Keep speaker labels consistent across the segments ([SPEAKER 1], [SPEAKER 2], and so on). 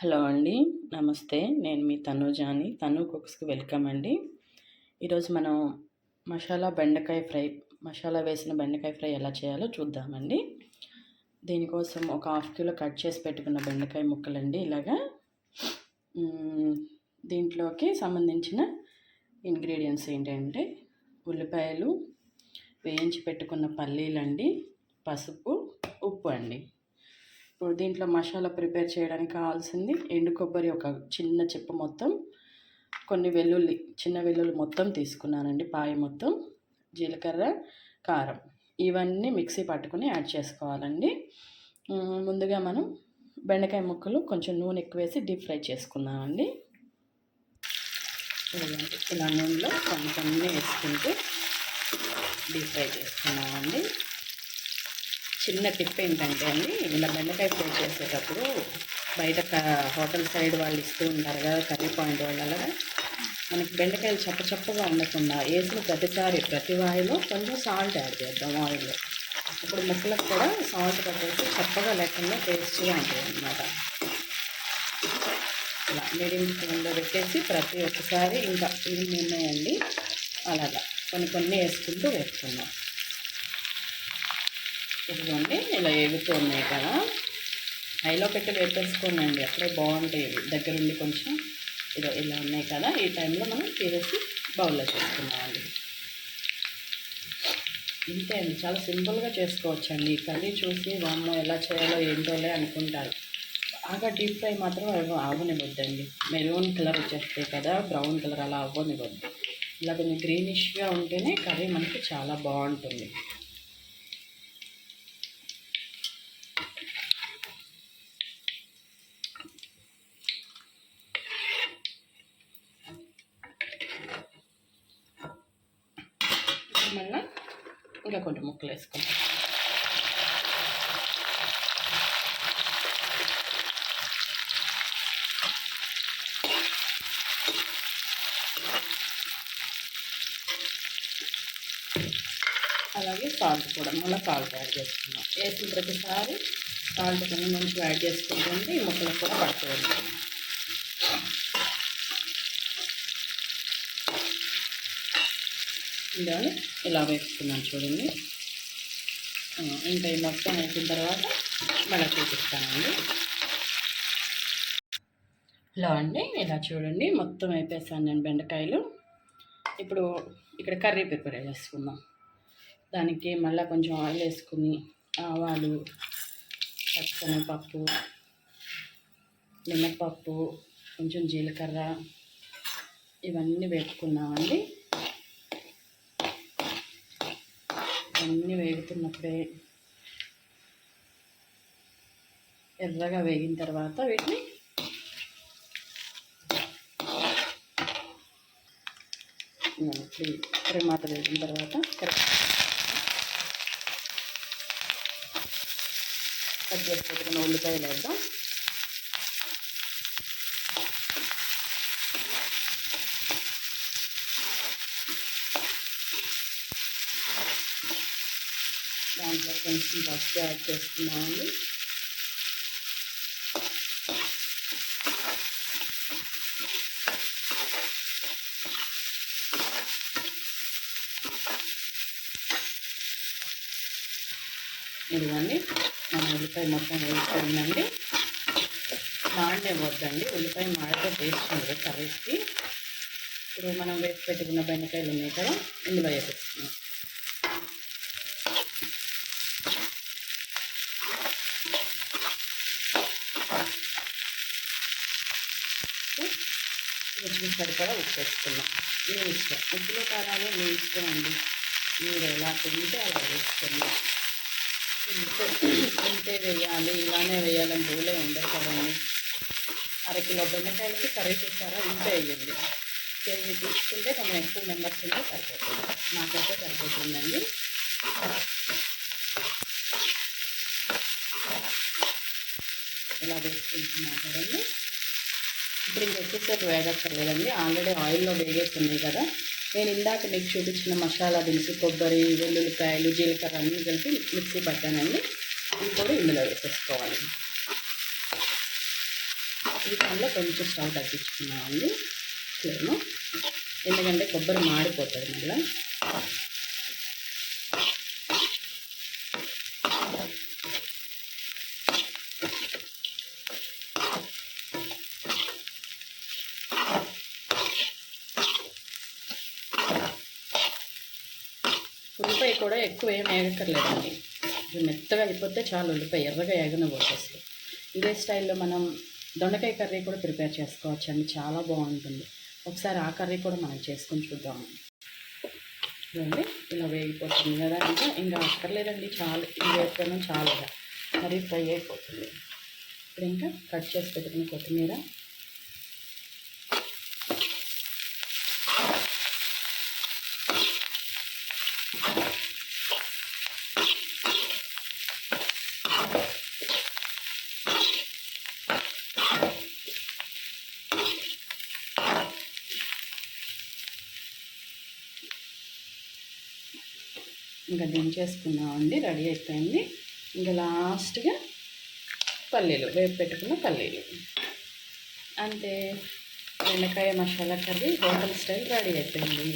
[SPEAKER 1] Hello అండి. నమస్తే. నేను మీ తనూజాని. తను కుక్స్‌కి వెల్కమ్ అండి. ఈరోజు మనం మసాలా వేసిన బెండకాయ ఫ్రై ఎలా చేయాలో చూద్దామండి. దీనికోసం ఒక హాఫ్ కిలో కట్ చేసి పెట్టుకున్న బెండకాయ ముక్కలండి ఇలాగా. దీంట్లోకి సంబంధించిన ఇంగ్రీడియంట్స్ ఏంటంటే ఉల్లిపాయలు, వేయించి పెట్టుకున్న పల్లీలండి, పసుపు, ఉప్పు అండి. ఇప్పుడు దీంట్లో మసాలా ప్రిపేర్ చేయడానికి కావాల్సింది ఎండు కొబ్బరి ఒక చిన్న చిప్ప మొత్తం, కొన్ని చిన్న వెల్లుల్లి మొత్తం తీసుకున్నానండి, పాయ మొత్తం, జీలకర్ర, కారం, ఇవన్నీ మిక్సీ పట్టుకుని యాడ్ చేసుకోవాలండి. ముందుగా మనం బెండకాయ ముక్కలు కొంచెం నూనె ఎక్కువ వేసి డీప్ ఫ్రై చేసుకున్నామండి. ఇలా నూనెలో కొన్ని వేసుకుంటూ డీప్ ఫ్రై చేసుకున్నామండి. చిన్న టిప్ ఏంటంటే అండి, ఇలా బెండకాయ ఫ్రై చేసేటప్పుడు బయట హోటల్ సైడ్ వాళ్ళు ఇస్తూ ఉంటారు కదా, కర్రీ పాయింట్ వాళ్ళు, అలాగా మనకి బెండకాయలు చప్పగా ఉండకుండా వేసిన ప్రతి వాయిలో కొంచెం సాల్ట్ యాడ్ చేద్దాం ఆయిల్లో. ఇప్పుడు ముక్కలకు కూడా సాల్ట్ పట్టేసి చప్పగా లేకుండా టేస్ట్గా ఉంటుంది అన్నమాట. ఇలా మీడియం ఫ్లేమ్లో పెట్టేసి ప్రతి ఒక్కసారి ఇంకా ఇవి ఉన్నాయండి అలాగా కొన్ని వేసుకుంటూ వేసుకుందాం. ఇదిగోండి ఇలా ఎగుతూ ఉన్నాయి కదా, హైలో పెట్టి వేపేసుకోండి, అప్పుడే బాగుంటాయి. దగ్గరుండి కొంచెం ఇలా ఉన్నాయి కదా, ఈ టైంలో మనం తీసేసి బౌల్లో చేసుకున్నామండి. ఇంతే అండి, చాలా సింపుల్గా చేసుకోవచ్చండి. కర్రీ చూసి వామ్మో ఎలా చేయాలో ఏంటోలే అనుకుంటారు. బాగా డీప్ ఫ్రై మాత్రం అవ్వనివ్వద్దండి. మెరూన్ కలర్ వచ్చేస్తాయి కదా, బ్రౌన్ కలర్ అలా అవ్వనివ్వద్దు. ఇలా కొంచెం గ్రీనిష్గా ఉంటేనే కర్రీ మనకి చాలా బాగుంటుంది. మళ్ళీ ఇంకా కొన్ని ముక్కలు వేసుకుంటాం. అలాగే సాల్ట్ కూడా మళ్ళీ సాల్ట్ యాడ్ చేసుకున్నాం. వేసిన ప్రతిసారి సాల్ట్ కొంచెం యాడ్ చేసుకుంటుంటే ఈ ముక్కలకు కూడా పడుతుంది. ఇందులో ఇలా వేసుకున్నాను చూడండి. ఇంకా ఈ మొత్తం వేసిన తర్వాత మళ్ళీ చూపిస్తానండి. ఇలా అండి, ఇలా చూడండి మొత్తం వేపేసాను నేను బెండకాయలు. ఇప్పుడు ఇక్కడ కర్రీ ప్రిపేర్ చేసుకుందాం. దానికి మళ్ళీ కొంచెం ఆయిల్ వేసుకుని ఆవాలు, పచ్చనపప్పు, మినపప్పు, కొంచెం జీలకర్ర ఇవన్నీ వేసుకున్నామండి. అన్నీ వేగుతున్నప్పుడే ఎర్రగా వేగిన తర్వాత వీటిని మాత వేగిన తర్వాత కట్ చేసి పెట్టుకున్న ఉల్లిపాయలు వేద్దాం. దాంట్లో కొంచెం పసుపు యాడ్ చేసుకున్నామండి. ఇదిగోండి మన ఉల్లిపాయ మొత్తం వేసుకోండి. మాడనివ్వద్దండి, ఉల్లిపాయ మాడితే టేస్ట్ ఉండదు కర్రీస్కి. ఇప్పుడు మనం వేసి పెట్టుకున్న బెండకాయలు ఉన్నాయి కదా, ఇందులో వేసేస్తున్నాం. రుచికి సరిపడా ఉప్పు వేసుకున్నాం. మీ ఇష్టం, ఉప్పులో కారాలు మీ ఇష్టం అండి, మీరు ఎలా తింటే అలా వేసుకోండి. ఇంతే వేయాలి, ఇలానే వేయాలని రూలే ఉండదు కదండి. అరకిలో బెండకాయలకి కర్రీ చేస్తారా ఇంతే వేయండి. కేజీ తీసుకుంటే కొంచెం ఎక్కువ మెంబర్స్ ఉంటే సరిపోతుంది. నాకైతే సరిపోతుందండి. ఇలా వేసుకుంటున్నాం కదండి. ఇప్పుడు ఇంక ఎక్కువసేపు వేగక్కర్లేదండి, ఆల్రెడీ ఆయిల్లో వేగేస్తున్నాయి కదా. నేను ఇందాక మీకు చూపించిన మసాలా దినుసు, కొబ్బరి, వెల్లుల్లిపాయలు, జీలకర్ర అన్నీ కలిపి మిక్సీ పట్టానండి. ఇవి కూడా ఇందులో వేసేసుకోవాలి. ఈ టైంలో కొంచెం స్టవ్ తగ్గించుకున్నామండి ఫ్లేమ్, ఎందుకంటే కొబ్బరి మాడిపోతుంది మళ్ళీ. ఉల్లిపాయ కూడా ఎక్కువ ఏం వేగక్కర్లేదండి, మెత్తగా అయిపోతే చాలు. ఉల్లిపాయ ఎర్రగా ఏగనివ్వచ్చు అసలు. ఇదే స్టైల్లో మనం దొండకాయ కర్రీ కూడా ప్రిపేర్ చేసుకోవచ్చు అండి, చాలా బాగుంటుంది. ఒకసారి ఆ కర్రీ కూడా మనం చేసుకొని చూద్దాము. చూడండి ఇలా వేగిపోతుంది కదా, ఇంకా అక్కర్లేదండి, చాలు. ఇది వేసుకోవడం చాలా కర్రీ ఫ్రై అయిపోతుంది. ఇప్పుడు ఇంకా కట్ చేసి పెట్టుకుని కొత్తిమీర, ఇంకా దించేసుకున్నామండి, రెడీ అయిపోయింది. ఇంకా లాస్ట్గా పల్లీలు, వేపు పెట్టుకున్న పల్లీలు, అంతే. బెండకాయ masala curry hotel style ready అయిపోయింది.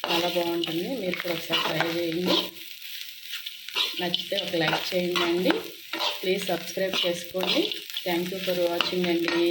[SPEAKER 1] చాలా బాగుంటుంది, మీరు కూడా ఒకసారి ట్రై చేయండి. నచ్చితే ఒక లైక్ చేయండి అండి, ప్లీజ్ సబ్స్క్రైబ్ చేసుకోండి. థ్యాంక్ యూ ఫర్ వాచింగ్ అండి.